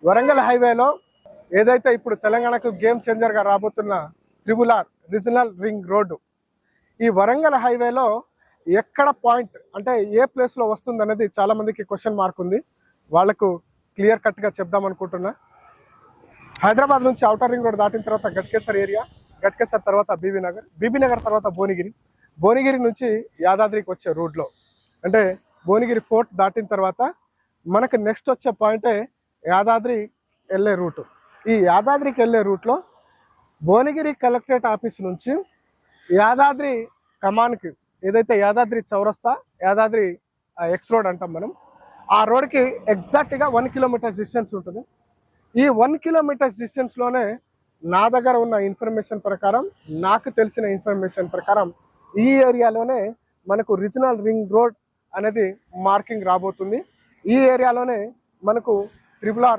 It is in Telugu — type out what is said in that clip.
వరంగల్ హైవేలో ఏదైతే ఇప్పుడు తెలంగాణకు గేమ్ చేంజర్గా రాబోతున్న త్రిబుల్-ఆర్ రీజనల్ రింగ్ రోడ్డు, ఈ వరంగల్ హైవేలో ఎక్కడ పాయింట్ అంటే ఏ ప్లేస్లో వస్తుంది అనేది చాలామందికి క్వశ్చన్ మార్క్ ఉంది. వాళ్లకు క్లియర్ కట్గా చెప్దాం అనుకుంటున్నా. హైదరాబాద్ నుంచి ఔటర్ రింగ్ రోడ్ దాటిన తర్వాత గట్కేసర్ ఏరియా, గట్కేసర్ తర్వాత బీబీనగర్, బీబీనగర్ తర్వాత భువనగిరి, భువనగిరి నుంచి యాదాద్రికి వచ్చే రోడ్లో అంటే భువనగిరి ఫోర్ట్ దాటిన తర్వాత మనకు నెక్స్ట్ వచ్చే పాయింటే యాదాద్రి వెళ్ళే రూటు. ఈ యాదాద్రికి వెళ్ళే రూట్లో భువనగిరి కలెక్టరేట్ ఆఫీస్ నుంచి యాదాద్రి కమాన్కి, ఏదైతే యాదాద్రి చౌరస్తా, యాదాద్రి ఎక్స్ రోడ్ అంటాం మనం, ఆ రోడ్కి ఎగ్జాక్ట్గా 1 కిలోమీటర్ డిస్టెన్స్ ఉంటుంది. ఈ 1 కిలోమీటర్ డిస్టెన్స్లోనే నా దగ్గర ఉన్న ఇన్ఫర్మేషన్ ప్రకారం, నాకు తెలిసిన ఇన్ఫర్మేషన్ ప్రకారం ఈ ఏరియాలోనే మనకు రీజనల్ రింగ్ రోడ్ అనేది మార్కింగ్ రాబోతుంది. ఈ ఏరియాలోనే మనకు త్రిబుల్-ఆర్